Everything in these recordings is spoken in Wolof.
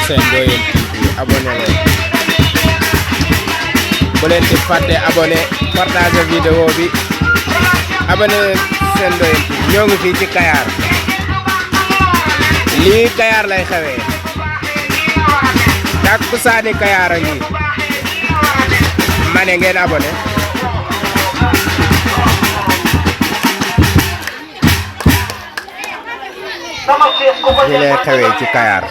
seen Ndoyeen TV abonné leen bu leen di fàtte abonné partage vidéo bi abonné seen Ndoyeen TV ñoo ngi fii ci Kayar lii Kayar lay xewee takkusaani Kayar a ngi ma ne ngeen abonné li lay xewee ci Kayar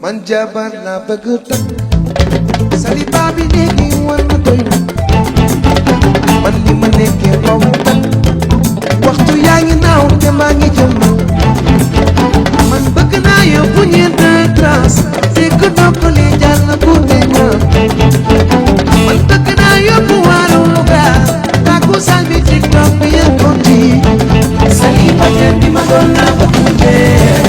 man jabar la bëgg takk saliba bi léegi war na doy na man li ma nekkee faw takk waxtu yaa ngi naaw te maa ngi jëm man bëgg naa yóbbu ñeent trace fekk noppali jàll bu ne na man bëgg naa yóbbu waaru ga tàggu sal bi TikTok bi yëngooti saliba bi ma doon naa bëgg mu jeex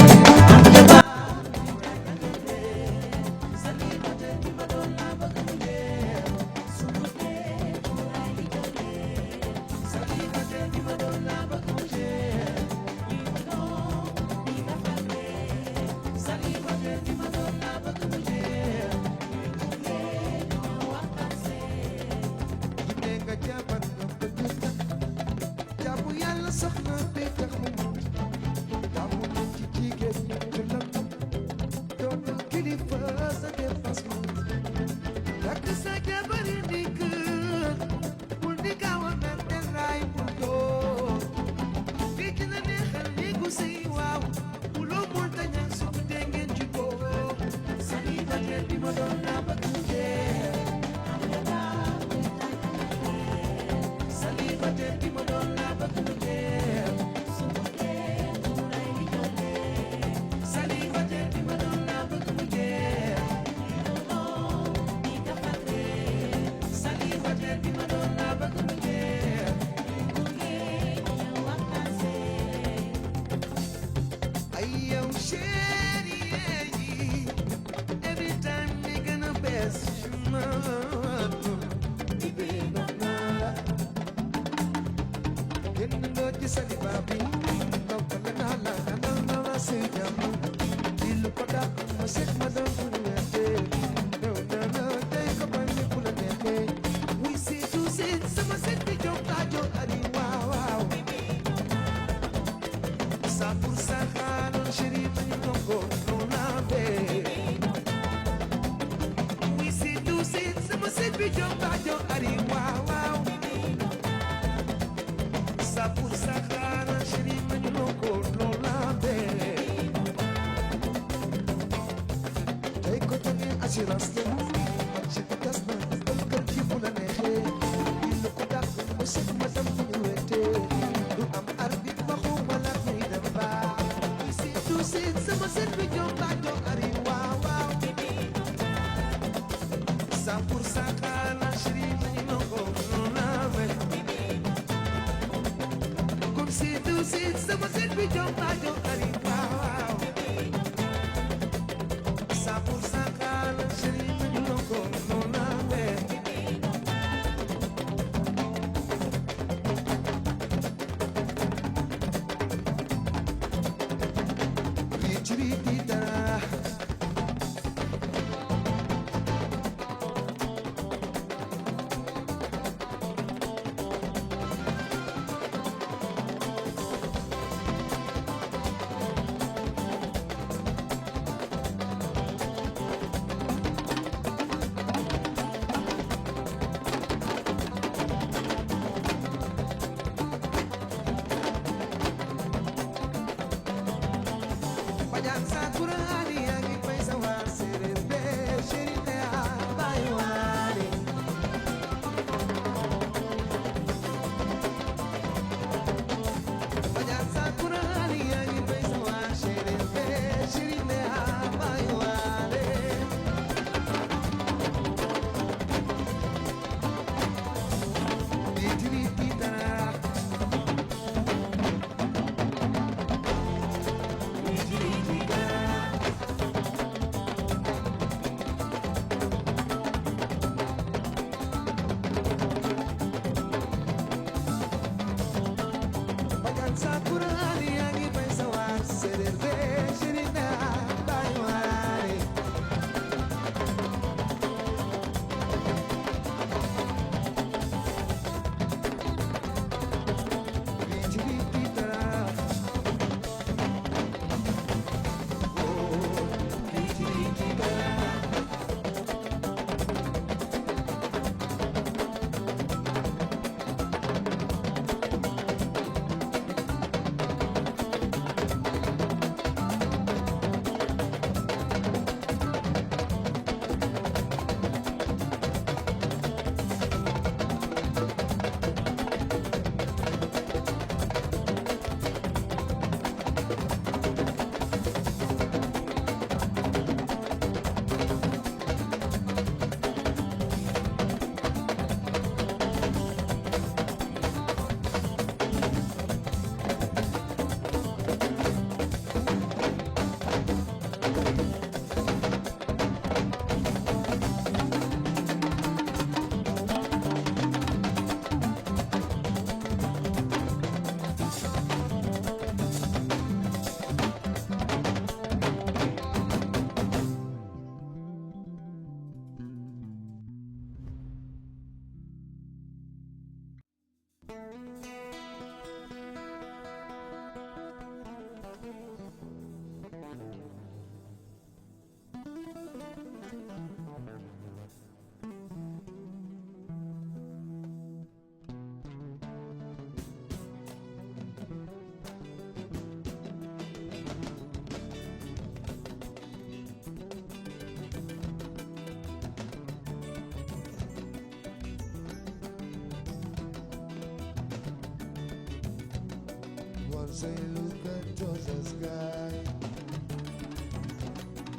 say look at the sky.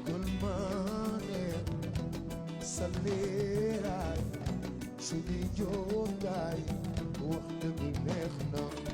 Good morning, Salera, Sidi Jogai, Wacht de Benechna.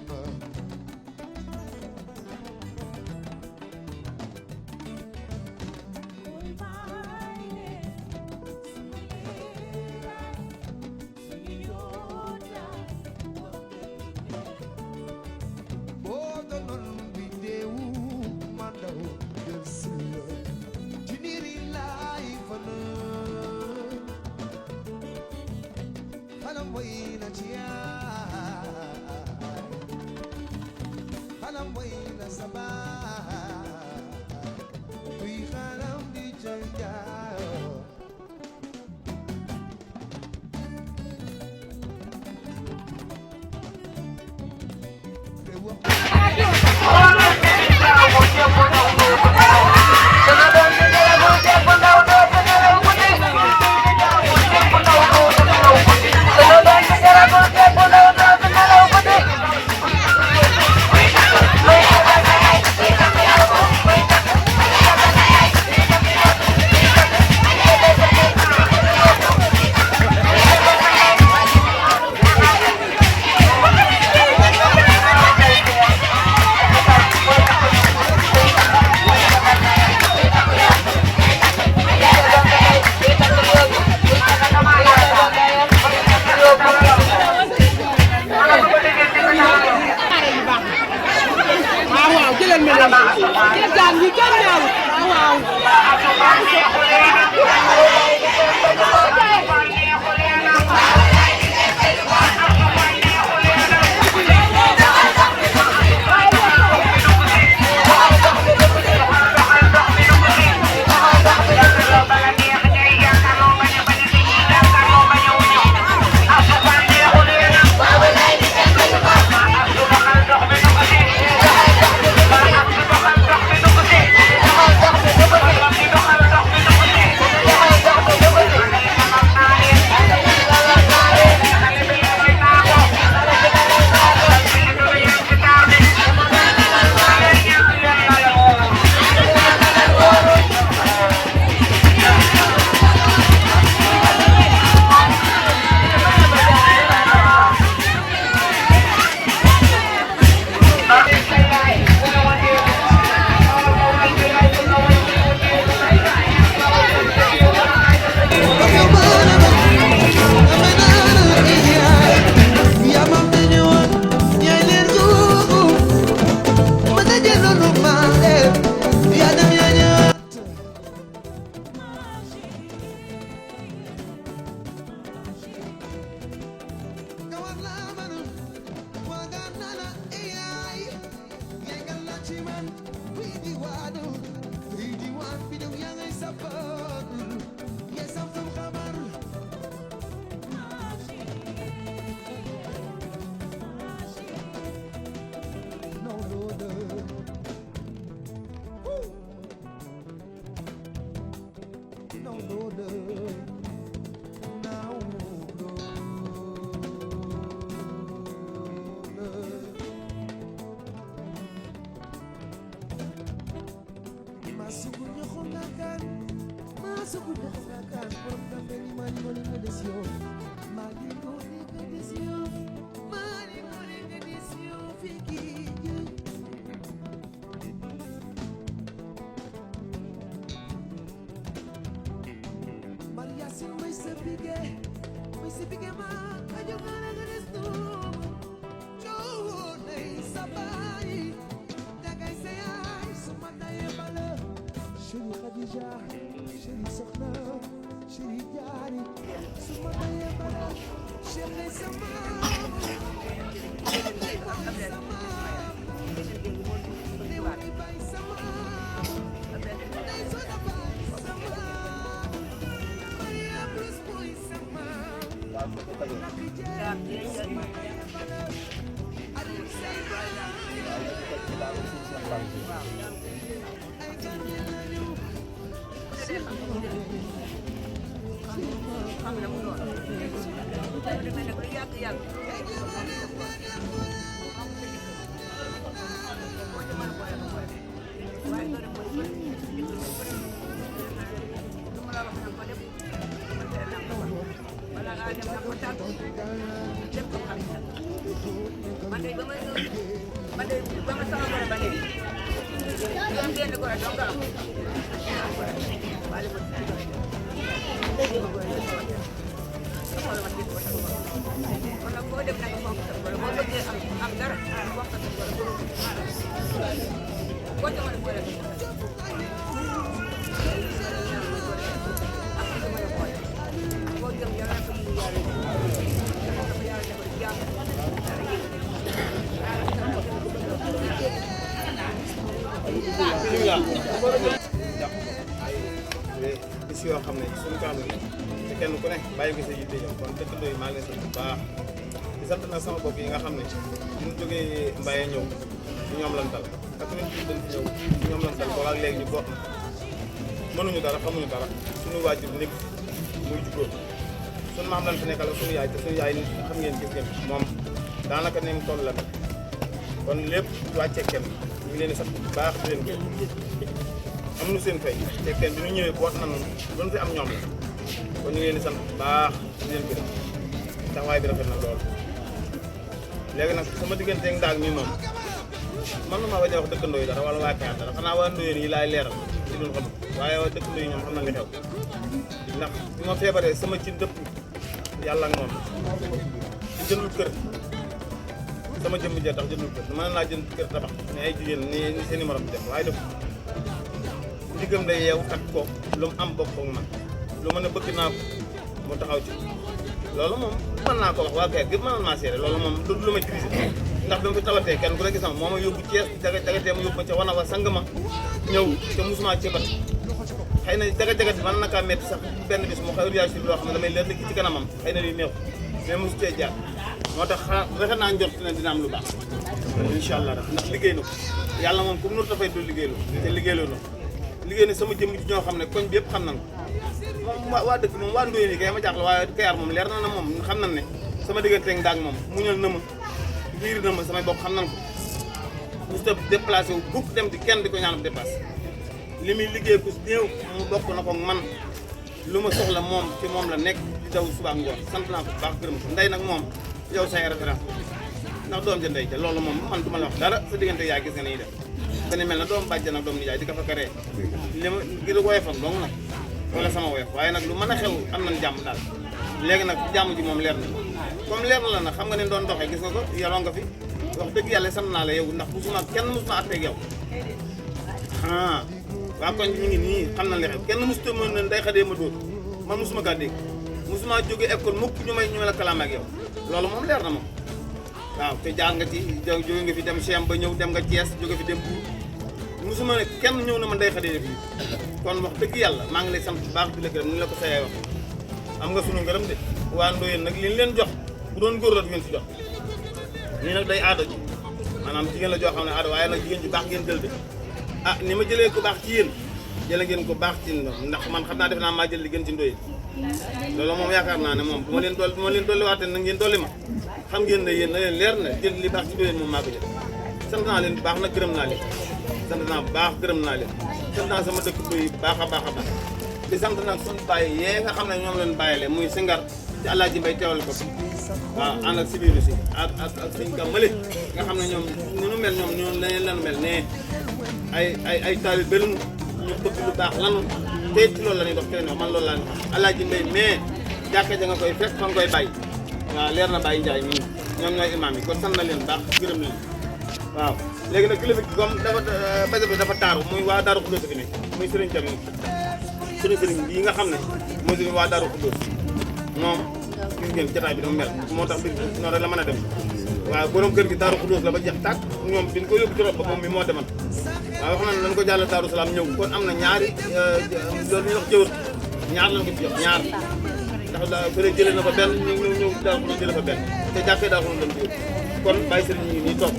bis yoo xam ne suñu kanam la te kenn ku ne bàyyi nga sa yitte ñoom kon dëkkandoo yi maa ngi leen sant bu baax di sant nag sama bopp yi nga xam ne ñu jógee Mbaye ñëw ci ñoom lan dal 88 dañ fi ñëw ci ñoom lan dal boobaag léegi ñu bokk mënuñu dara xamuñu dara suñu waajur nekk muy juddoo suñu maam lan fi nekkal ak suñu yaay te suñu yaay xam ngeen gis ngeen moom daanaka ne mu toll la nag kon lépp wàccee kenn ñu ngi leen di sant bu baax di leen gën amuñu seen fay te kenn bi ñu ñëwee boot nañu doon fi am ñoom la kon ñu ngi leen di sant bu baax di leen gën taxawaay bi rafet na lool léegi nag sama diggante ak Ndaak mi moom man na maa bañ a wax dëkkandoo yi dara wala waa Kayar dara xanaa waa Ndoyeen yi laay leeral ci dul xam waaye waa dëkkandoo yi ñoom xam na li xew ndax bi ma feebaree sama ci dëpp yàlla ak moom ci jëndul kër sama jëmm jee tax jëndul kër mën naa jënd kër tabax ne ay jigéen ni seen i morom def waaye def ndiggam day yeew kat ko lu mu am bokk ak man lu mën a bëgg naa ko mu taxaw ci loolu moom mën naa ko wax waa Kayar gi mënoon naa seere loolu moom du lu ma crise ndax bi ma fi tawatee kenn ku ne gis na moo ma yóbbu Thiès jagatee ma yóbbu ma ca wana wa sang ma ñëw te musuma ceebat xëy na jagat-jagat bi mën na kaa métti sax benn bis mu xëy réagir loo xam ne damay leer ci kanamam xëy na liy neexu mais mosu cee jaar moo tax rafet naa njort ne dina am lu baax incha allah ndax liggéey na ko yàlla moom comme nur dafay du liggéeylu te liggéeyloo na liggéey na sama jëmm ji ñoo xam ne koñ bi yëpp xam nañ ko moom waa dëkk moom waa Ndoyeen yi kay ma jaaxle waaye Kayar moom leer na moom xam nañ ne sama diggante ak Ndaak moom muñal na ma liir na ma samay bokk xam nañ ko mos a déplacé wu bukk dem di kenn di ko ñaan dépassé li muy liggéey ku néew mu bokk na ko man lu ma soxla moom ci moom la nekk di daw suba ak ngoon sant naa ko bu baax gërëm ko ndey nag moom yow say référence ndax doom ja ndey ja loolu moom man du ma la wax dara sa diggante yaay gis nga ni def dañu mel na doom bàjjan ak doom nijaay di ko fa karee li ma ngir woyofam dong nag wala sama woyof waaye nag lu mën a xew am nañ jàmm daal léegi nag jàmm ji moom leer na comme leer na la nag xam nga ne doon doxee gis nga ko yaroo nga fi wax dëgg yàlla sant naa la yow ndax musuma kenn musuma atteeg yow waa koñ ñu ngi nii xam na li xew kenn musuta mën ne day xadee ma dóor man musuma kaa dégg musuma jóge école mukk ñu may la kalaam ak yow loolu moom leer na moom waaw te jaar nga ci jóge nga fi dem Cheikh ba ñëw dem nga Thiès jóge fi dem Mbour musuma ne kenn ñëw na man day xadee def kon wax dëgg yàlla maa ngi lay sant bu baax di la gërëm ni la ko sayay wax am nga sunu ngërëm de waa Ndoyeen nag li leen jox bu doon góor la du ngeen si jox nii nag day aada ji maanaam jigéen la joo xam ne aada waaye nag jigéen ju baax ngeen jël de ah ni ma jëlee ko baax ci yéen jëlee ngeen ko baax ci ndax man xam naa def naa maa jël li gën ci Ndoyeen loolu moom yaakaar naa ne moom bu ma leen dolliwaatee nag ngeen dolli ma xam ngeen ne yéen na leen leer na jël li baax ci Ndoyeen moom maa ko jël sant naa leen bu baax nag gërëm naa leen sant naa bu baax gërëm naa leen sant naa sama dëkk doy baax a baax a baax di sant nag suñu bàyyi yee nga xam ne ñoom leen bàyyile muy Singar ci Alaaji Mbay teewal ko waaw ànd ak sibiru si ak sëñ Kamale nga xam ne ñoom ñu nu mel ñoom ñoom lañeen lanu mel ne ay taali belunu ñu bëgg lu baax lanu te ci loolu la ñuy dox keneen wax man loolu laa ñu xam Alaaji Mbay mais jàkka ja nga koy fekk fa nga koy bàyyi waaw leer na Baye Ndiaye mii ñoom ñooy imaam yi kon sant na leen baax gërëm leen waaw léegi nag kilifa gi comme dafa base bi dafa taaru muy waa Daaru Xuddoos fi ne muy sëriñ Jam suñu sëriñ bii nga xam ne mooy sëriñ waa Daaru Xuddoos moom gis ngeen jotaay bi dama mel moo tax mbir noonu rek la mën a dem waaw borom kër gi Daaru Xuddoos la ba jeex tàkk ñoom biñ ko yóbbu ci rob ba moom mi moo demal waaw wax na ne dañ ko jàll Daaru Salaam ñëw kon am na ñaari loolu ñuy wax jëwër ñaar lañ ko ci jox ñaar ndax fële jëlee na fa benn ñëw Daaru Xuddoos jëlee fa benn te jàkkee Daaru Xuddoos lañ ko yóbbu kon bàyyi sëriñ ñu ngi nii toog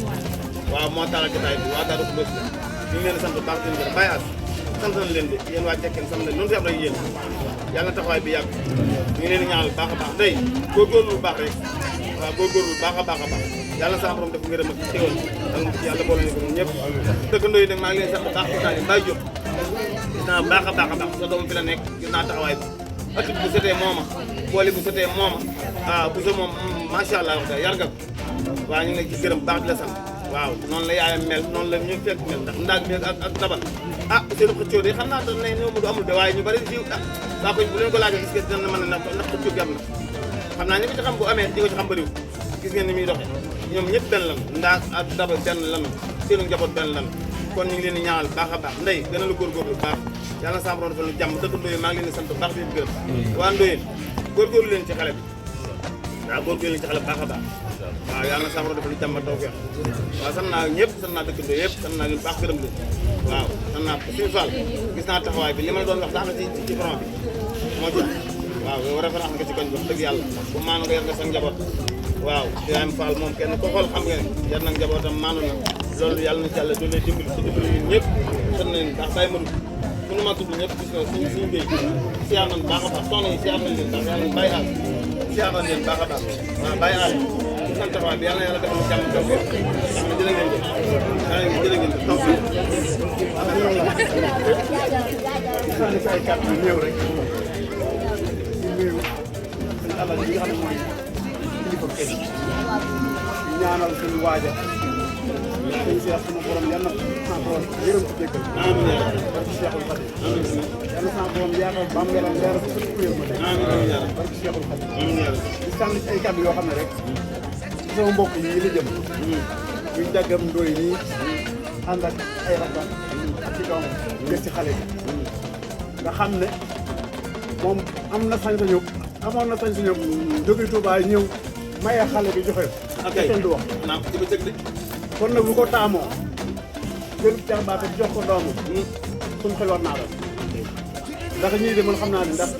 waaw moo tax jotaay bi waa Daaru Xuddoos la ñu ngi leen sant bu baax di leen bàyyi as sant nañ leen de yéen waa Cekkeen sant nañ loolu fi am rek yéen yàlla na taxawaay bi yàgg ñu ngi leen di ñaanal baax a baax ndey góorgóorlu bu baax rek waaw góorgóorlu bu baax a baax a baax yàlla sa borom def ngërëm ak xéwal yàlla boole na ko ñun ñëpp dëkkandoo yi nag maa ngi leen sant baax gis naa leen bàyyi jóg gis naa baax a baax a baax sa doom fi la nekk gis naa taxawaay bi atut bu setee mooma boole bu setee mooma bu sa moom macha allah wax dëgg yar nga ko waaw ñu ngi lay ci gërëm baax di la sant waaw noonu la yaayam mel noonu la ñu fekk mel ndax ndaag bi ak daba ah seen xëccoo de xam naa dañ ne ñoo du amul de waaye ñu bari si saa ko bu leen ko laajee gis ngeen dina mën a ndax xëccoo gi am na xam naa ñi ko ci xam bu amee ñi ko ci xam bëriwul gis ngeen ni muy doxee ñoom ñëpp benn lan ndaag ak daba benn lan seenu njaboot benn lan kon ñu ngi leen di ñaanal baax a baax ndey gën a la góorgóorlu bu baax yàlla na sama borom defal lu jàmm dëkk Ndoye maa ngi leen di sant bu baax di leen gërëm waa Ndoye góorgóorlu leen ci xale bi waaw góorgóorlu leen ci xale bu baax a baax waaw yàlla na sama borom defal lu jàmm taw feex waaw sant naa ñëpp sant naa dëkk Ndoye yëpp sant naa leen baax gërëm leen waaw sant naa suñu Fall gis naa taxawaay bi li ma doon wax daana ci front bi moo ci waaw yow référence nga ci koñ bi wax dëgg yàlla bu maanu nga yor nga sa njaboot waaw Ibrahima Fall moom kenn ko xool xam nga ne jar na njabootam maanu na loolu yàlla na ci yàlla doole dimbali ci dimbali ñun ñëpp sant nañ ndax bàyyi ma dugg mënu ma tudd ñëpp gis nga suñu béy siyaar nañ baax a baax soxna yi siyaar nañ leen ndax yàlla bàyyi aal siyaar nañ leen baax a baax waaw bàyyi aal gis nañ taxawaay bi yàlla na yàlla defal jàmm taw bi ndax na jërë ngeen jëf jërë ngeen jëf taw bi sànni si ay kàddu yu néew rek di nuyu suñu alal yi nga xam ne mooy kilifa kër yi ñaanal suñu waaja suñu seex sama borom yal na sama borom yërëm ci jéggal barki Seexul Xadim yal na sama borom yaatal bàmmeelam leeral ko sëpp yërëm ma de barki Seexul Xadim di sànni ci ay kàddu yoo xam ne rek ci sama mbokk yi la jëm ñu jàggam Ndoye nii ànd ak ay rakkam ak ci kawam ngir ci xale bi nga xam ne moom am na sañ-sañu amoon na sañ-sañu jóge Touba ñëw maye xale bi joxe ok kenn du wax naa ko ci ba de kon nag bu ko taamoo jël jarbaate jox ko doomu suñu xel war naa la ndax ñii de man xam naa ne ndax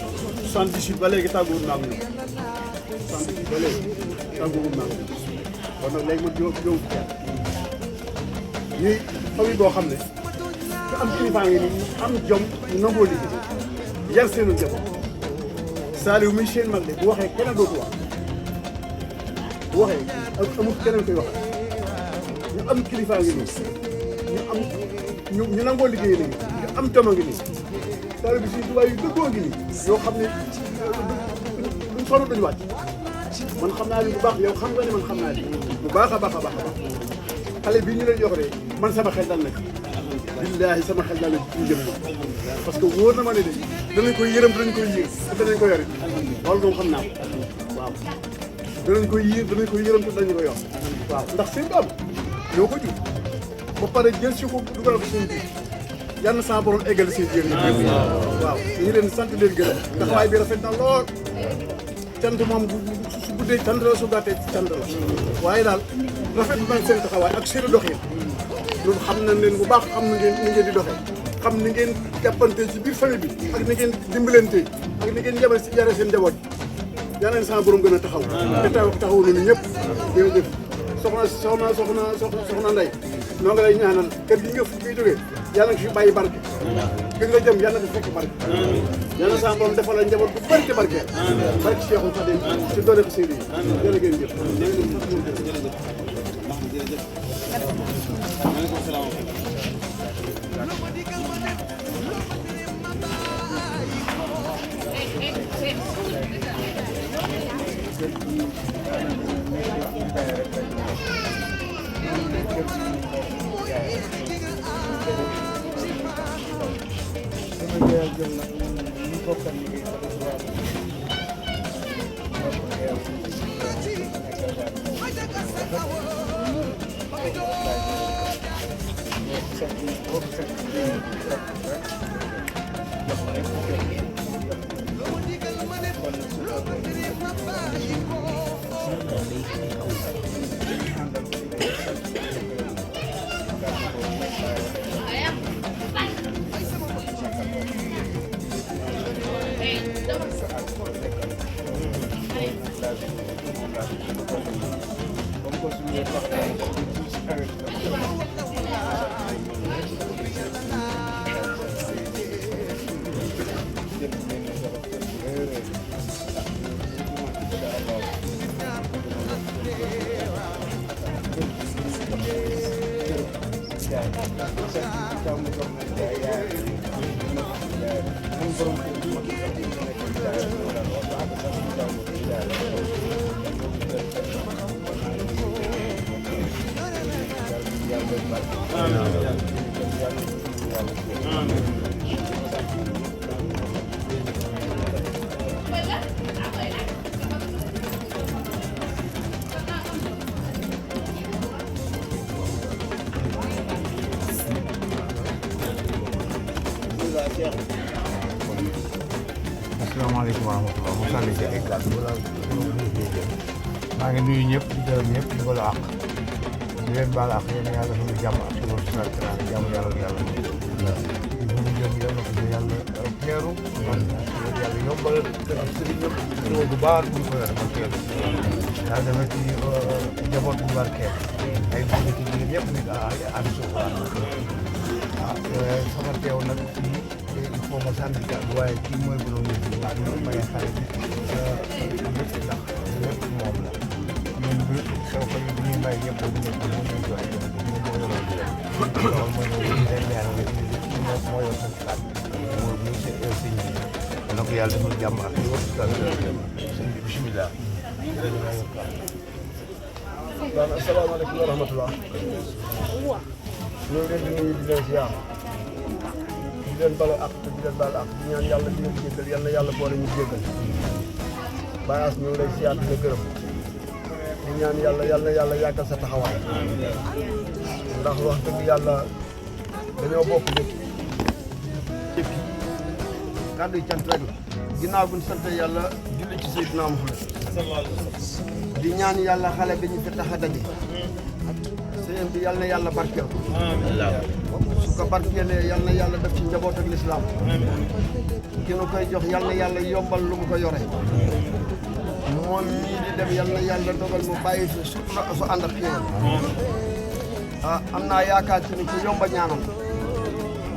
78 ba léegi tàgguwul naa ko ñoom 78 ba léegi tàgguwul naa ko kon nag léegi ma jóg ñuy famille boo xam ne ku am kilifa ngi nii am jom ñu nangoo liggéey yar seenu njaboot Saliou muy seen mag de bu waxee keneen dootu wax bu waxee amul keneen koy wax ñu am kilifa ngi nii ñu nangoo liggéey nañu ñu am jom a ngi nii Saliou bi si tubaab yu dëggoo ngi nii yoo xam ne duñ sonn duñu wàcc man xam naa ni bu baax yow xam nga ne man xam naa ni bu baax a baax a baax a baax xale bii ñu leen jox de man sama xel dal na ci billaahi sama xel dal na ci ñu jëm parce que wóor na ma ne de danañ koy yërëm danañ koy yiir te danañ ko yore loolu moom xam naa ko waaw danañ koy yiir danañ koy yërëm te danañ ko yor waaw ndax seen doom ñoo ko jur ba pare jël si ko dugal ko seen biir yal na sama borom eggal seen biir waaw ñu leen sant leen gërëm taxawaay bi rafet na lool cant moom su guddee cant la su gàttee cant la waaye daal rafet nañ seen taxawaay ak seen doxin loolu xam nañ leen bu baax xam na ngeen ni ngeen di doxee xam ni ngeen jàppante ci biir famille bi ak ni ngeen dimbalante ak ni ngeen yare seen njaboot yal na leen sama borom gën a taxaw te taxaw nañu ñëpp jërëjëf soxna Ndeye noo nga lay ñaanal kër gi nga fi jógee yàlla nga fi bàyyi barke fi nga jëm yàlla nga fi fekk barke yàlla sama borom defal la njaboot bu bari te barke barke Cheikhul Khadim ci doole ko séeréer yi jërë ngeen jëf maaleykum salaam asalaamaaleykum wa rahmatulah mu sànni ci ay kàddu maa ngi nuyu ñëpp di gërëm ñëpp di balu àq di leen baal àq yéen yàlla dafa ñu jàmm ak suñu salaam jàmm yàlla yàlla ñu jëm yàlla ko yàlla teeru yàlla yombal ak sëriñam ñëw bu baax bu ko yàlla teeru yàlla dama ci njaboot bu barkeel ay góor ci jigéen ñëpp nit am suufaan sama teew nag il faut ma sànni kàddu waaye kii mooy borom nit ñi waaye ñu may xale bi lépp ndax lépp moom la ñun bi xew ko yi ñuy may ñëpp bu ñëpp moom lañ joxe moom moo yoroon di leen loolu mooy loolu leen ñaan nga moo yor seen kàddu mooy ñu sëñ bi na ko yàlla defal jàmm ak yow sëñ bi bisimilah waaw asalaamaaleykum wa rahmatulah ñu ngi leen di nuyu di leen ziar di leen balu ak di leen baal ak di ñaan yàlla di leen jéggal yal na yàlla boole ñu jéggal Baye Ass ñu ngi lay ziar di la gërëm di ñaan yàlla yal na yàlla yàggal sa taxawaay ndax wax dëgg yàlla dañoo bokk lépp kàddu yi cant rek la ginnaaw bu ñu sant yàlla julli ci Seydina Muhammad di ñaan yàlla xale bi ñu fi tax a daje sëñ bi yal na yàlla barkeel ko su ko barkeelee yal na yàlla def ci njaboot ak lislaam ki nu koy jox yal na yàlla yombal lu mu ko yore moom ñii di dem yal na yàlla dogal mu bàyyi fi surtout su ànd ak xéewal am naa yaakaar ci ni ku yomba ñaanal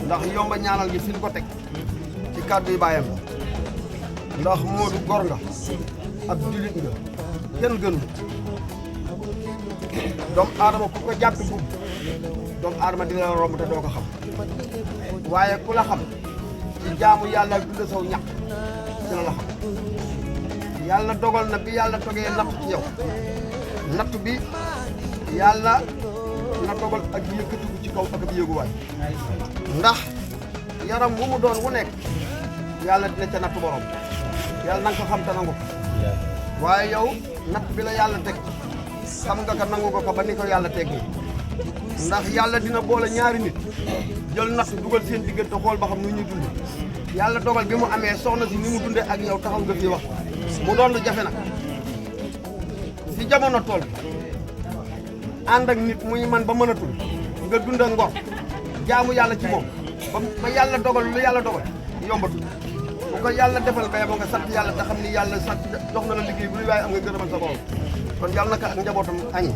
ndax yomba ñaanal gi fi ñu ko teg ci kàddu yi bàyyam ndax Modou gor nga ak julit nga kenn gënu doomu aadama ku ko jàpp bu doomu aadama dina la romb te doo ko xam waaye ku la xam ci jaamu yàlla ak dund saw ñàkk dina la xam yàlla dogal na bi yàlla togee natt ci yow natt bi yàlla na dogal ak yëkkatiku ci kaw ak ab yéeguwaay ndax yaram wu mu doon wu nekk yàlla dina ca natt borom yàlla na nga ko xam te nangu ko waaye yow natt bi la yàlla teg xam nga ko nangu ko ba ni ko yàlla teggi ndax yàlla dina boole ñaari nit jël natt dugal seen diggante xool ba xam nu ñuy dunde yàlla dogal bi mu amee soxna si ni mu dunde ak yow taxaw nga fii wax mu doon lu jafe nag si jamono tool ànd ak nit muy man ba mënatul nga dund ak ngor jaamu yàlla ci moom ba yàlla dogal lu yàlla dogal yombatul bu ko yàlla defal ba nga sant yàlla te xam ni yàlla sant jox na la liggéey bu waaye am nga gërëmal sa borom kon yàlla naka ak njabootam añi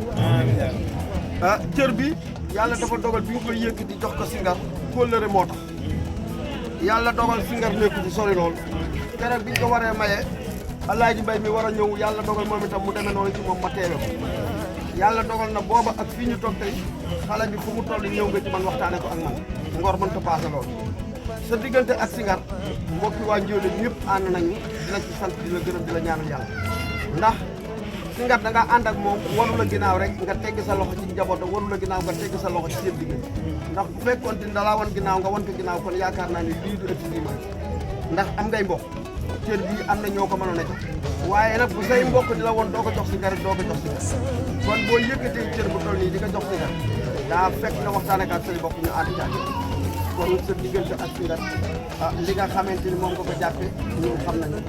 cër bi yàlla dafa dogal bi ñu koy yëkkati jox ko singar kóllëre moo tax yàlla dogal singar nekku ci sori lool keroog bi ñu ko waree maye Alaaji Mbay mi war a ñëw yàlla dogal moom itam mu demee noonu ci moom ma teewe ko yàlla dogal na booba ak fii ñu toog tey xale bi fu mu toll ñëw nga ci man waxtaane ko ak man ngor mënta paase lool sa diggante ak singar mbokki waa Ndiolé ñëpp ànd nañu di la ci sant di la gërëm di la ñaanal yàlla ndax singar da nga ànd ak moom waru la ginnaaw rek nga tegg sa loxo ci njabootam waru la ginnaaw nga tegg sa loxo ci seen diggante ndax bu fekkoon te dalaa wan ginnaaw nga wan ko ginnaaw kon yaakaar naa ne lii du ëtt lii ma ndax am ngay mbokk cër bii am na ñoo ko mënoon a jox waaye nag bu say mbokk di la woon doo ko jox singar doo ko jox singar kon boo yëkkatee cër bu toll nii di ko jox singar daa fekk nga waxtaane ak say mbokk ñu ànd caag kon sa diggante ak singar li nga xamante ni moom nga ko jàppe ñun xam nañu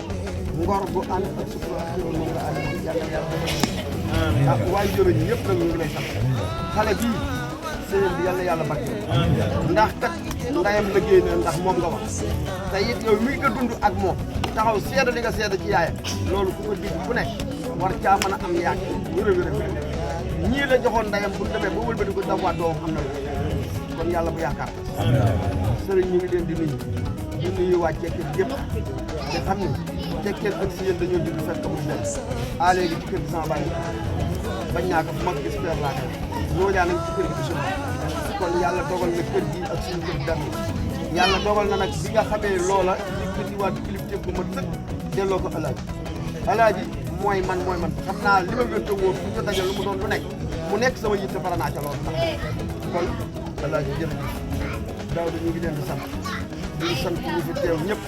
ngor bu ànd ak sutura ak xéwal moom nga ànd yàlla yàlla waaye jërëjëf ñëpp nag ñu ngi lay sant xale bii sëyam bi yàlla yàlla barke ndax kat ndayam liggéey na ndax moom nga wax te it yow mi nga dund ak moom taxaw seeda li nga seeda ci yaayam loolu ku ko dégg ku nekk war caa mën a am yaak wér ñii la joxoon ndayam bu demee ba wëlbati ko dawaat doom am na la kon yàlla bu yaakaar sëriñ ñu ngi leen di nuyu waa Cekkeen yëpp te xam ne Cekkeen ak si yéen dañoo judd fekk mu dem léegi ci kër gi sama bàyyi bañ naa ko bu mag gis père laa ñoo ñaan nañ ci kër gi bisu kon yàlla dogal na kër gi ak suñu kër dami yàlla dogal na nag bi nga xamee loola yëkkati waat kilifteef bu ma sëkk delloo ko alaaji mooy man xam naa li ma wér te wóor bu ñu ko dajal lu mu doon lu nekk mu nekk sama yitte bara naa ca loolu ndax kon Alaaji jërëjëf daaw ñu ngi leen di sant ñu fi teew ñëpp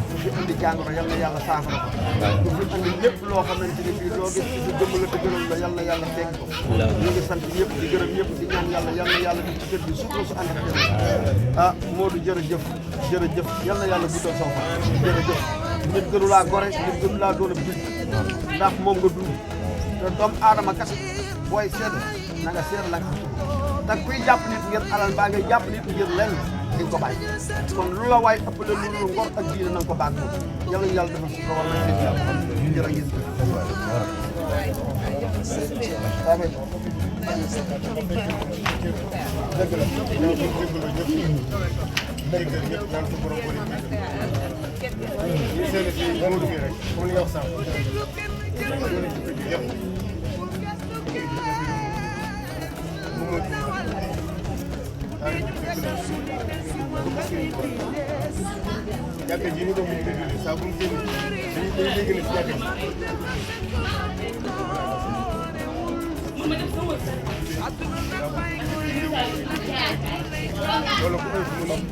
ñu fi andi jàngoro yal na yàlla saafara ko ñu fi andi lépp loo xamante ni bii loo gis ci jëmm la te gërëm la yal na yàlla fekk ko ñu ngi sant ñëpp di gërëm ñëpp di ñaan yàlla yal na yàlla def ci kër gi surtout su ànd ak ah Modou jërëjëf yal na yàlla guddal sa fan jërëjëf nit gënu laa gore nit gënu laa doon a bis ndax moom nga dund te doomu aadama kat booy seede na nga seede la nga xam te kuy jàpp nit ngir alal mbaa ngay jàpp nit ngir lenn di nga ko bàyyi kon lu la waay ëppale lu ngor ak diine na nga ko baag moom yàlla yàlla defal si ko war nañ leen yàlla xam jërë ngeen jàkka ji ñu ko mën a déglu saa bu ñu génn dañuy dégg ne si jàkka ji loolu ku koy fu mu nopp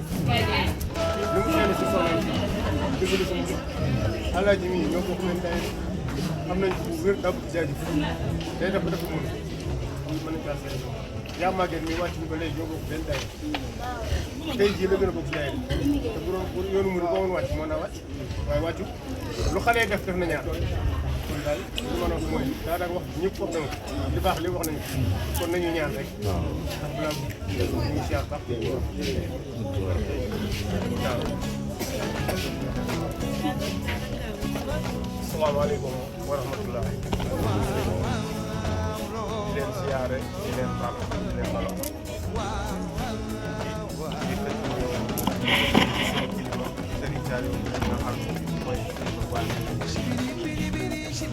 lu mu seeni si soxla déglu sama Alaaji mi ñoo ko leen tay am nañ bu wér daa bëgg jaajëf day def dafa mën nañ kaa seet yaa màggeen mi wàcc ñu ba léegi ñoo bokk benn tay tey jii la gën a bokk ci yaay te bu yoonu mu ko woon wàcc moo naa wàcc waaye wàccu lu xale def na ñaar kon daal li ma wax mooy daa daan wax ñëpp wax nañu li baax li wax nañu kon nañu ñaan rek ndax balaa ñu ngi siyaar baax asalaamaaleykum wa rahmatullah di leen siyaare di leen baal di leen baloo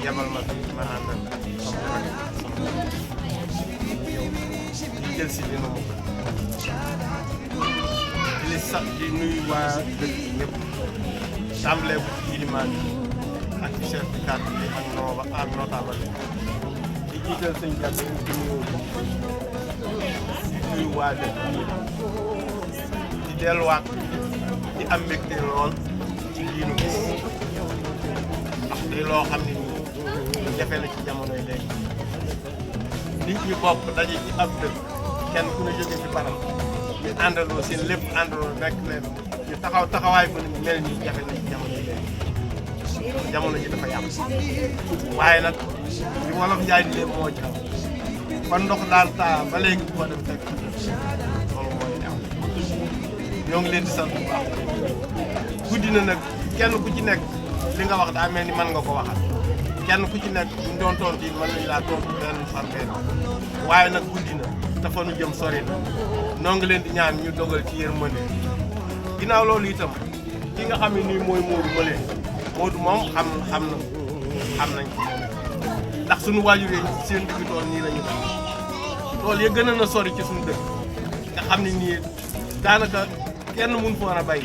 yamal ma ma ànd ak sama rakk sama yow di jël si li nu mu di li sax di nuyu waa dëkk ñëpp tàmbalee ko ci ilimaan ak ci chef de quartier bi ak nooba ak notable di jiital sëñ jàpp di nuyu waa dëkk ñi di delluwaat di am mbégte lool ci lii nu gis ndax day loo xam ne nii jafe la ci jamonoy léegi nit ñi bokk daje ci ab dëkk kenn ku ne jóge fi baram ñu àndaloo seen lépp àndaloo nekk leen ñu taxawaay bu ne mel ni jafe la ci jamonoy léegi jamono ji dafa yàqu waaye nag li wolof njaay di leen moo ci am kon ndox daan taa ba léegi boo dem fekk loolu mooy am ñoo ngi leen di sant bu baax guddi na nag kenn ku ci nekk li nga wax daa mel ni mën nga ko waxal kenn ku ci nekk buñ doon tontu yi mën nañu laa tontu benn par benn waaye nag guddi na dafa nu jëm sori na noo ngi leen di ñaan ñu dogal ci yërmande ginnaaw loolu itam ki nga xam ne nii mooy Modou Mële Modou moom xam nañ ko ndax suñu waajur yi seen digg tool nii la ñu def tool ya gën a na sori ci suñu dëkk nga xam ne nii daanaka kenn mun fa war a bay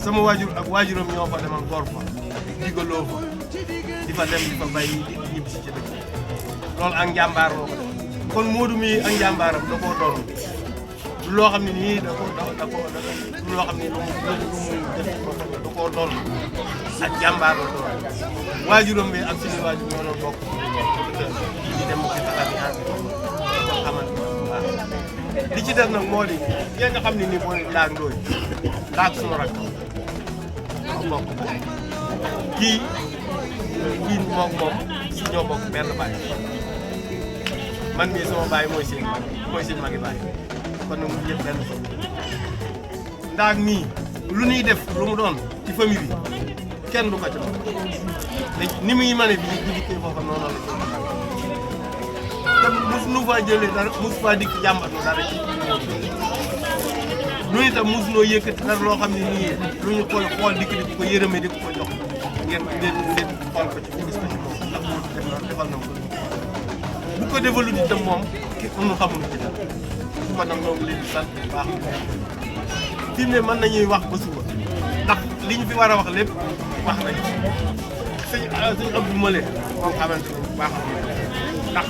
sama waajur ak waajuram ñoo fa demal gor fa digaloo fa di fa dem di fa bay di ñibbisi ci dëkk loolu ak njàmbaar loo ko def kon Modou mi ak njàmbaaram da koo doon loo xam ne nii loo xam ne lu mu def da koo doon ak jàmbaar la doon waajuram bi ak suñu waajur ñoo doon bokk di dem ci taxaw yi ko xamante waaw li ci def nag moo di ki nga xam ne nii mooy Ndaak Ndooy Ndaak suñu rakk ñoo bokk kii moom si ñoo bokk benn baay man mii sama baay mooy seen magi baay kon nag mu yëpp benn fa Ndaak mii lu ñuy def lu mu doon ci famille bi kenn du ko ci ni muy mane bi ñu dikkee foofa noonu la te mosu nu faa jëlee dara mosu faa dikk jàmbat dara ci lu itam mosu noo yëkkati dara loo xam ne nii lu ñu koy xool dikk di ko yërëme di ko jox ngeen seet xool ko ci gis ko ci moom ndax moom defal na ko bu ko defalut itam moom nu xamul ci dara su ko nag ñoo ngi leen di sant bu baax fi mu ne mën nañuy wax ba suba ndax li ñu fi war a wax lépp wax nañu sëñ Abdou Mële moom xamante ne bu baax ndax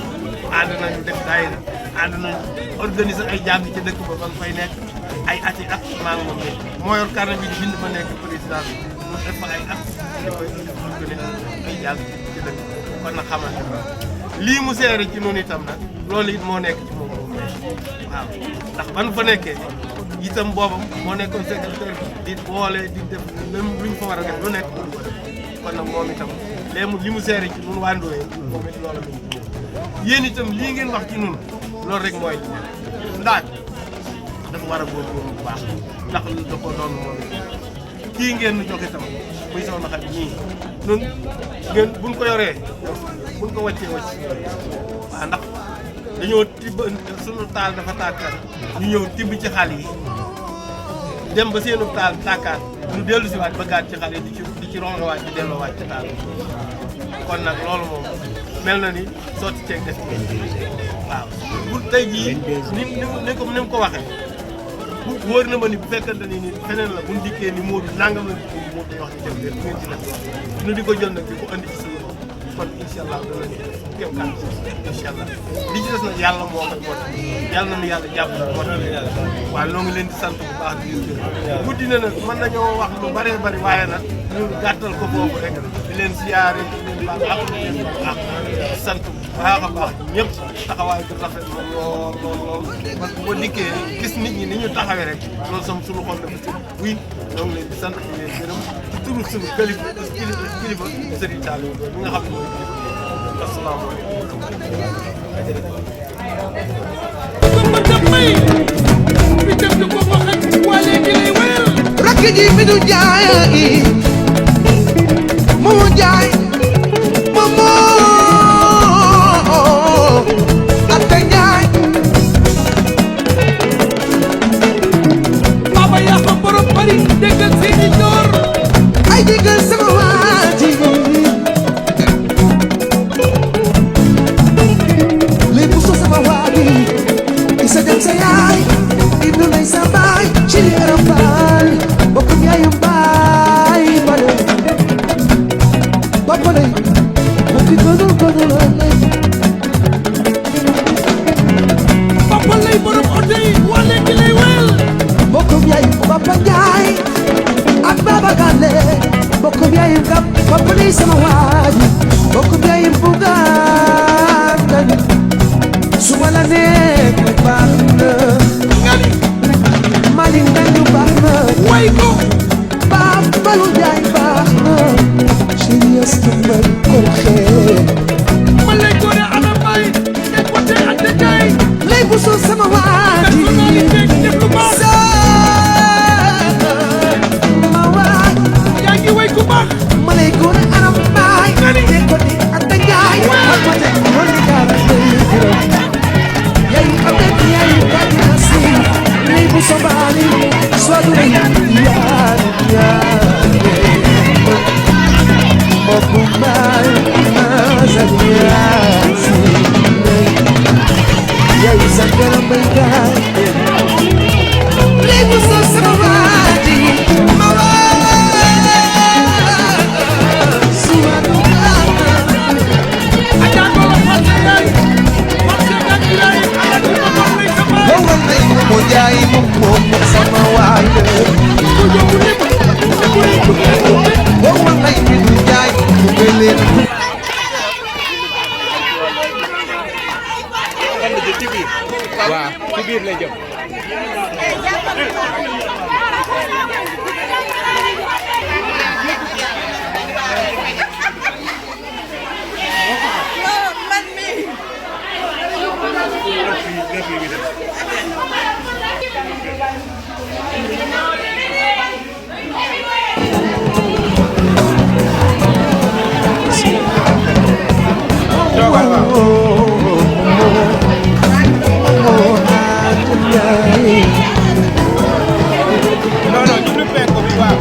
ànd nañu def daayira ànd nañ organiser ay jàng ci dëkk ba ban fay nekk ay ati at maa ngi moom ne moo yor carnet bi di bind ma nekk président bi mu def fa ay at di koy organiser ay jàng ci dëkk kon nag xamante ne lii mu seere ci noonu itam nag loolu it moo nekk ci moom waaw ndax ban fa nekkee itam boobam moo nekkoon secrétaire di boole di def même luñ fa war a def lu nekk du ko def kon nag moom itam léegi li mu seere ci ñun waa Ndoye moom it loolu lañ ci yéen itam lii ngeen wax ci ñun loolu rek mooy li ndax dafa war a góorgóorlu bu baax ndax lu da ko doon moom kii ngeen nu joxe itam muy soxna Xadi ñii ñun ngeen buñ ko yoree buñ ko wàccee wàcc waaw ndax dañoo tibb suñu taal dafa tàkkaat ñu ñëw tibb ci xal yi dem ba seenu taal tàkkaat ñu dellu si waat bëggaat ci xal yi di ci rongawaat di delloowaat ci taal kon nag loolu moom mel na ni sotti ceeg def waaw bu tey jii ni ko waxee bu wóor na ma ni bu fekkante ni feneen la bu ñu dikkee ni Modou nangam la moo day wax ni def leen bu ngeen ci def ñu di ko jël nag di ko andi ci suñu kon incha allah danañ kéem kàddu incha allah li ci des nag yàlla moo koy mot yàlla na nu yàlla jàppale mot waaw ñoo ngi leen di sant bu baax di leen gërëm guddi na nag mën nañoo wax lu bëree bëri waaye nag ñu gàttal ko foofu rek di leen siyaare di leen baal ak di leen baal ak sant bu baax a baax ñëpp taxawaay bi rafet na lool lool lool parce que bu ma dikkee gis nit ñi ni ñu taxawee rek loolu sama suñu xol dafa ci wuy ñoo ngi leen di sant di leen gërëm ci turu suñu kilifa Serigne Saliou mi nga xam ne mooy kilifa asalaamaaleykum. rakk ji mi du jaay moo jaay moomoo ate jaay baba yaa xam borom bari déggal seeni door ay déggal sama waati li muso sama waati isa dem sa yaay ibnu lay sa baay ci li aram baay bokkum yaayum baay bale bapale bokki godul lay papa lay borom oto yi wale ki lay wel bokkum yaayum papa njaay ak baba gale bokkum yaayum kap papa lay sama waati bokkum yaayum bugaan gani suma la nekk baax na mali ndangu baax na way ko baab balu jaay baax na serious tumbal ko xee ma lay ko ne ana bay ne ko te ande kay lay bu soo sama waati personnalité def lu baax ma waay yaa ngi way ku baax ma lay ko ne anam baay ne ko di ande jaay ma ko te ko di dara yaay amet yaay bagasi lay bu soo baali soo du yaay Okumai Mazaliasi Ya isangara maikai Lebu sosawadi Mawa Suatu kata ajango la fase yaay fase gakilay ala ko ma lay sama Wawan na imo mo jai mo sama wale ko jobu ne ko Wawan na imo jai mo bele waaw ci biir la jëm. toogal waaw. non non jublu penku bi waaw.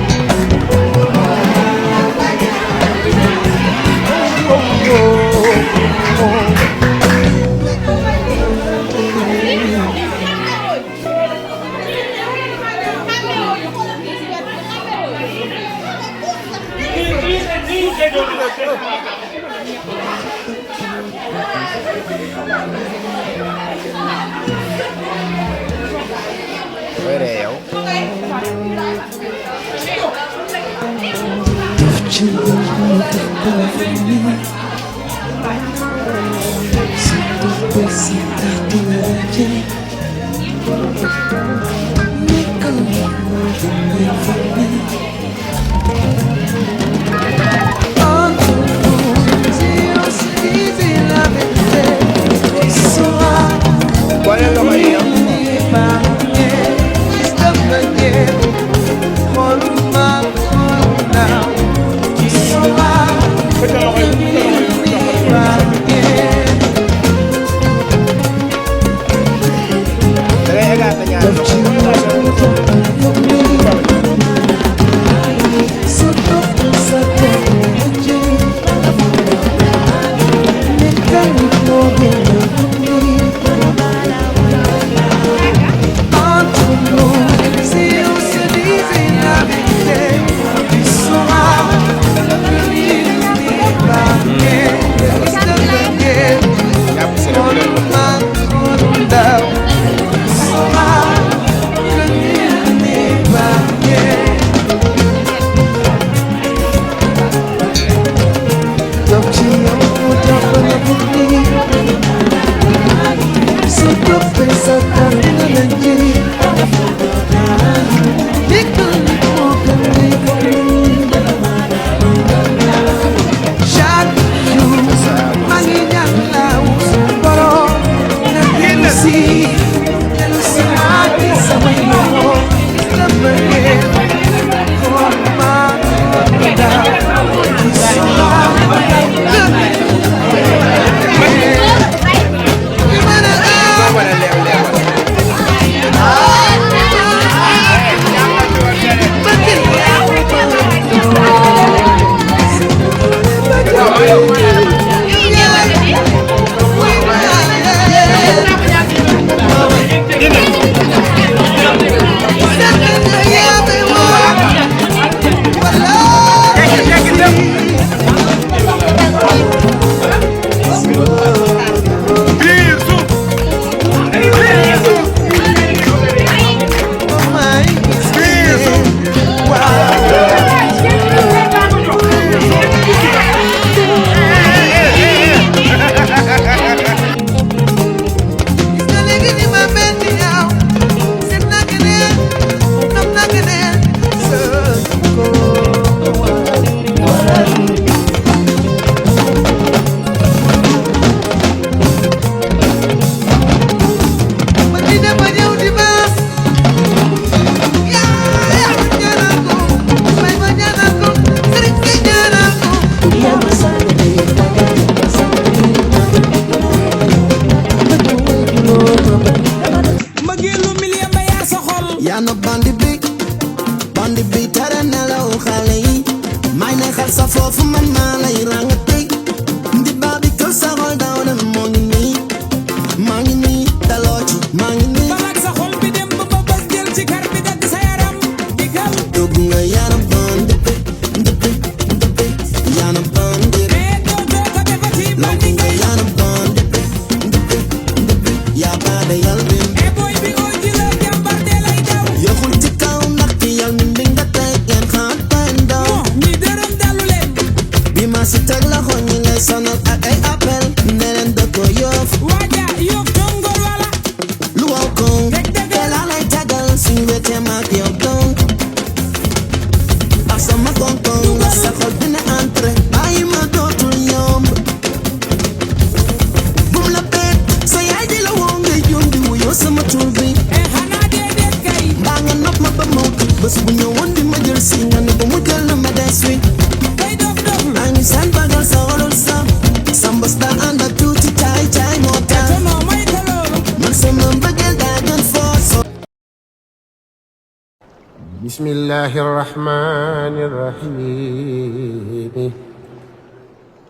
بسم الله الرحمن الرحيم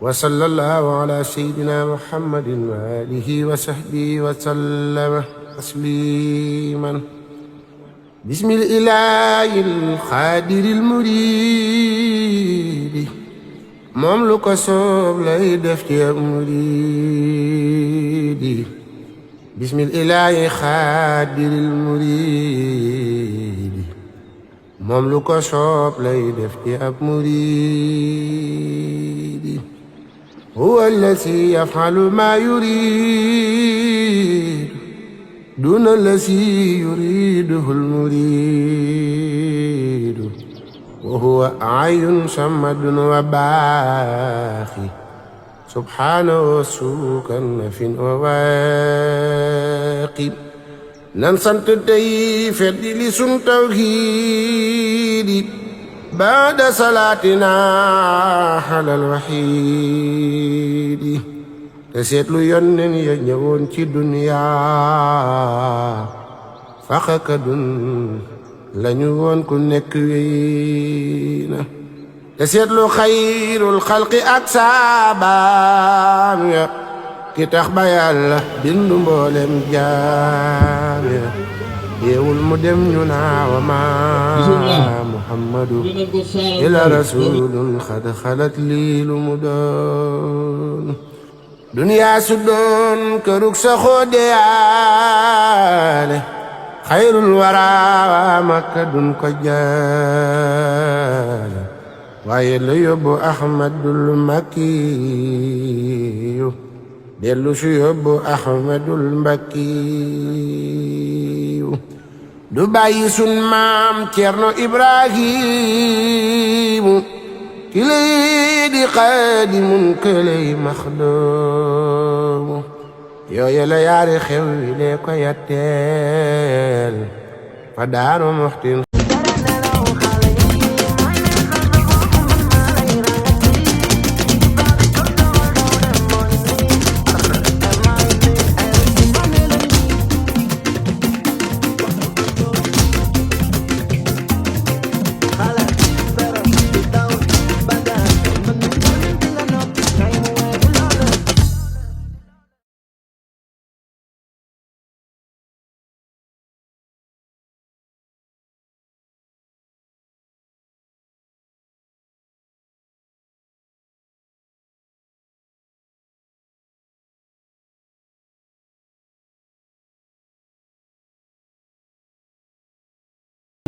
وصلى الله على سيدنا محمد وآله وصحبه وسلم تسليما بسم الإله القادر المريد مملك صوب لا دفت يا مريدي بسم الإله القادر المريد moom lu ko soob lay def ci ab muriidi huwa allasi yafalu ma yurid duna allasi yuriduhu almuridu wa huwa ayun samadun wa baaxi subhanahu suukan nafin wa waaqi nan sant tey feddi li sun tawhiidi baada salaatina alal waxiidi te seetlu yonnen ya ñëwoon ci duniya faqakadun lañu woon ku nekk wéy na te seetlu xayrul xalqi ak saabaam ya ki tax ba yàlla bindu mboolem jaam ya yeewul mu dem ñu naa wa ma muhammadu ila rasulun xad xalat lii lu mu doon duniyaa su doon kërug sa xoodeyaale xayrul wara makka dun ko jaale waaye la yóbbu ahmadul makkiyu dellu su yóbbu ahmadul mbakkiyu du bàyyi sun maam Cerno Ibrahimu kilay di xaadimun këlay maxdoomu yooye la yaari xew wi lee ko yatteel fa Daaru Muxtin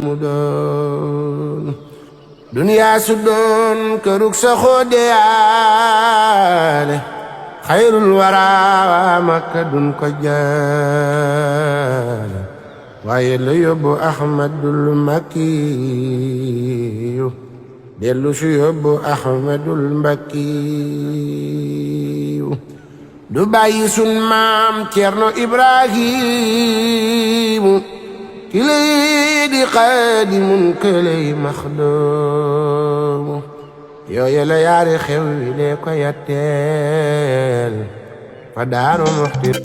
mu doon duniyaa su doon kërug sa xoodeyaale xayrul wara makka dun ko jaale waaye la yóbbu ahmadul makkiyu dellu su yóbbu ahmadul mbakkiyu du bàyyi sun maam Cerno Ibrahimu kilay di xaadimun këlay maxdoomu yooye la yaari xew wi lee ko yatteel fa Daaru Muxtin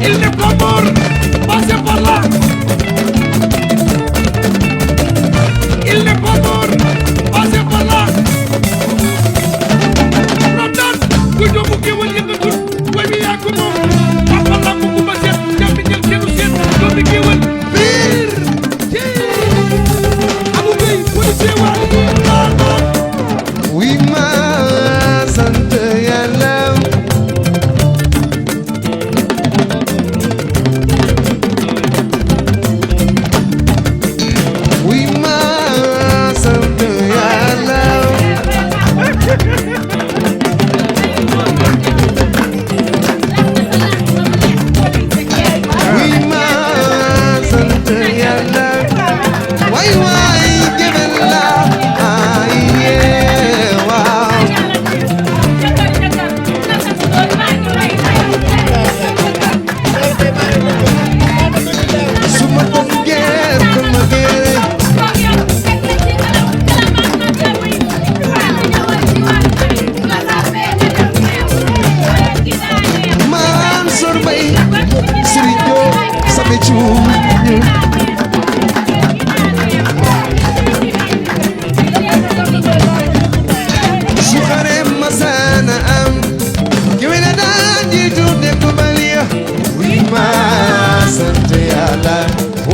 Il n'est pas mort, passez par là.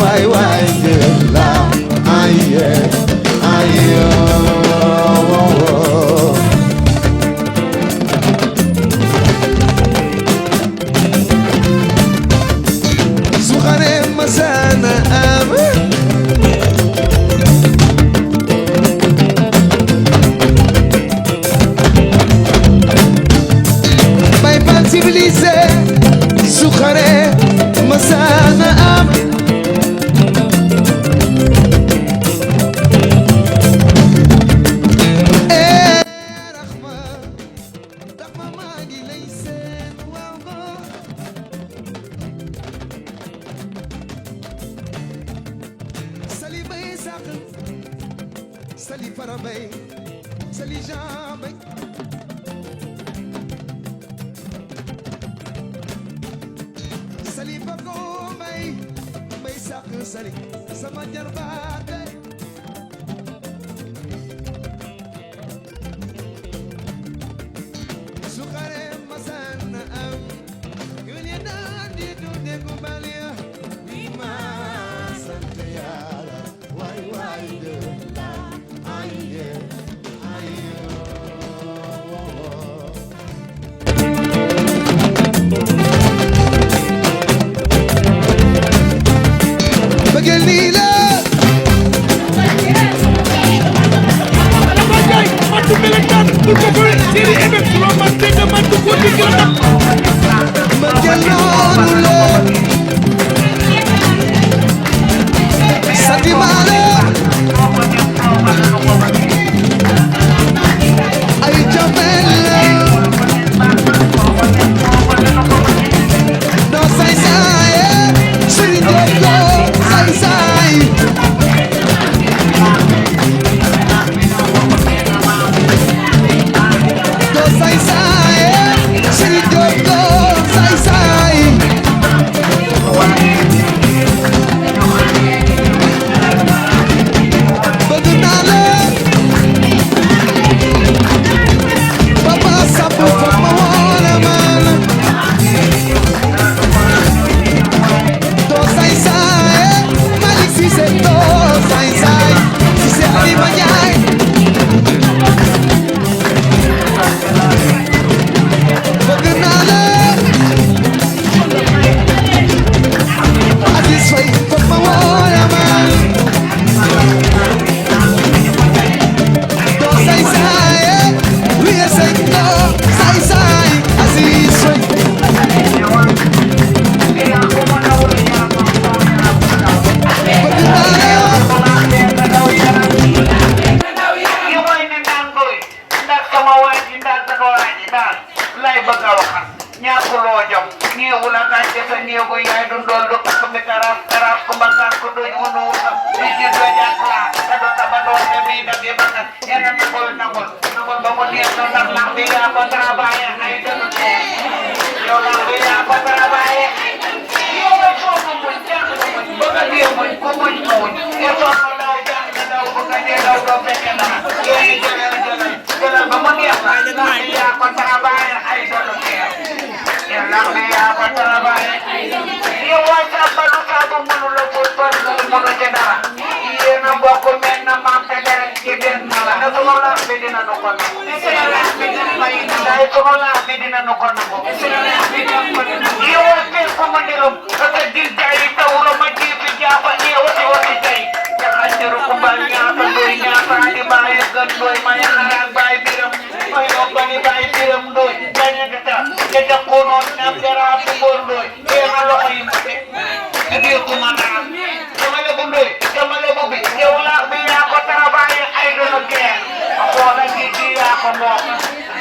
waay waay jël la aye aye su xare masana am bay fan civilisé su xare masana am Sali farabay sali jambay sali bago may sak sali sama jarbaat su xare masana am yul ya daan di dunde ko balia wi ma sant Yàlla waay waay de bëggeel nii la matu melentaan bu ko ko séri ebe lo man dégg matu ko digg la bëggeel noonu la sentiment la ay jomel la doo say saay sëriñ Deggo say saay doo say saay sëriñ Deggo say saay bëgg naa la papa sabu fa ma woona man doo say saay Malick Cissé doo say saay Cissé Alima Njaay bëgg naa la Aziz Faye fa ma woona man doo say saay wiye say doo say saay Aziz Faye ñaakuloo jom ñeewu la gàcce sa ñeewu yaay du ndool du takk mi karaaf karaaf ku mbasaan ku duñ wunu wuta di ji do jàkklaa te du taba doon te bii dagi bakkat yena nangul nangul nangul ba mu neex na ndax lax bi yaa ko travaillé ay dënnu tee yow lax bi yaa ko travaillé yow way foofu muñ jàng na muñ bëgg a dee muñ ku muñ muñ e sonn daw jàng na daw bëgg a dee daw doo fekke dara yéeni jëlal jëlal jëlal ba mu neex na lax bi yaa ko travaillé ay dënnu tee lax bi yaa ko travaillé yow waay sàmbalu saabu mënu la ko bëri mënu ci dara yéen a bokk mel na maam te deret ci benn la ne sunu lax bi dina nu ko nangu sunu lax bi dina may day sunu lax bi dina nu ko nangu sunu lax bi dina ko nangu yow waay fil ko ma ndirum aka dil jayi tawlo ma jiifi jaafa nee wati wati jay jaxandiru kumbal ñaata ndoy ñaata di bàyyi gën ndoy ma yaxaraak bàyyi biram may no bani bàyyi biram ndoy gañagata te jakkonoon nam jaraaf bu mbor ndoy yeena loxo yi mate ndiir ku ma naan jamale bu ndoy jamale bu bi yow lax bi yaa ko travaillé ay dono geer a xoola nit bi yaa ko moom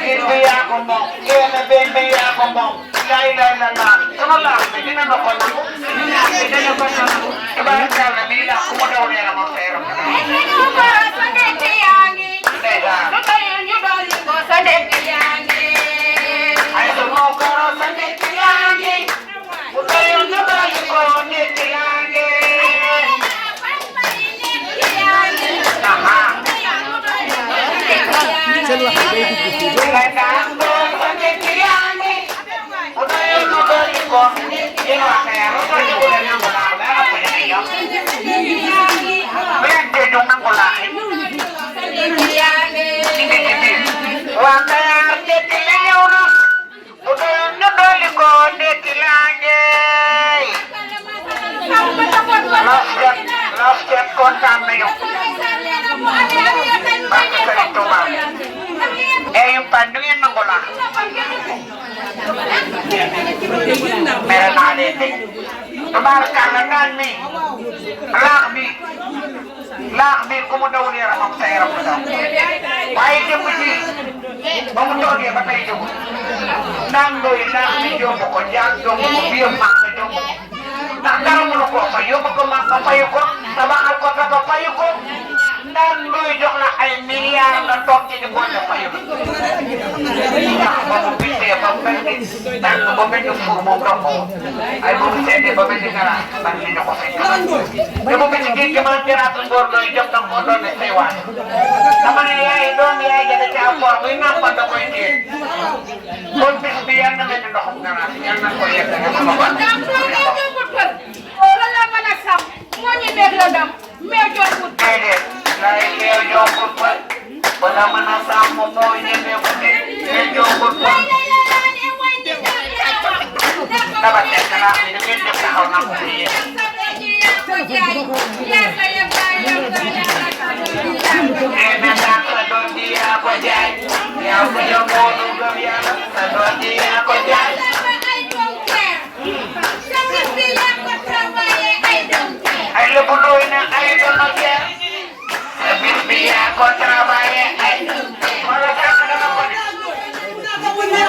nit bi yaa ko moom yeena beñ bi yaa ko moom lay lay la laal sama lax bi dina na ko nangu lax bi dina ko nangu tabaarkalla bi lax ku mu daw neena moom sa yaram ay so mo koro sa nekk yaa ngi bu doyoon ñu bàyyi ko nekk yaa ngi seen wax day dugg lay daan doon sa nekk yaa ngi bu doyoon ñu bàyyi ko yéen wax na yaa ko ñu ko nangu naa dara ko ñu yow baax mere naa leen de tabaarkalla naan mi laax bi ku mu dawul yaramam sa yaram la daw waaye jëmm ji ba mu toogee ba tey jógul naan doy laax bi jomb ko jaag jomb ko biyam màkk jomb ko ndax dara mënu koo fay yóbbu ko màkk fayu ko tabaxal ko tabax fayu ko naan doy jox la ay milliards nga toog ci di ko def fayu ndax ba mu bindee ba mel ni tànk ba mel ni fuur moom toog ko ay ba mu seetee ba mel ni garaan ban li ñu ko fekk te bu mel ni géej gi man teraatu ngóor doy jox tam moo doon ne say waat dama ne yaay doom yaay jënd ci am for muy nàmpal da koy téye kon bis bi yal na mel ni ndoxum garaan yal na ko yegg nga sama ban déedéet lay meew jombut fa wala mën a sàmm moo ñemee ko de meew jombut fa daba tekk naa ni da ngeen def taxaw na ko ci yéen na sax sa doom ji yaa ko jaay yow ko yow moo du gëm yàlla sa doom ji yaa ko jaay ay lépp doy na ay doon ak yar sa bis bi yaa ko travaillé ay wala sax dama ko def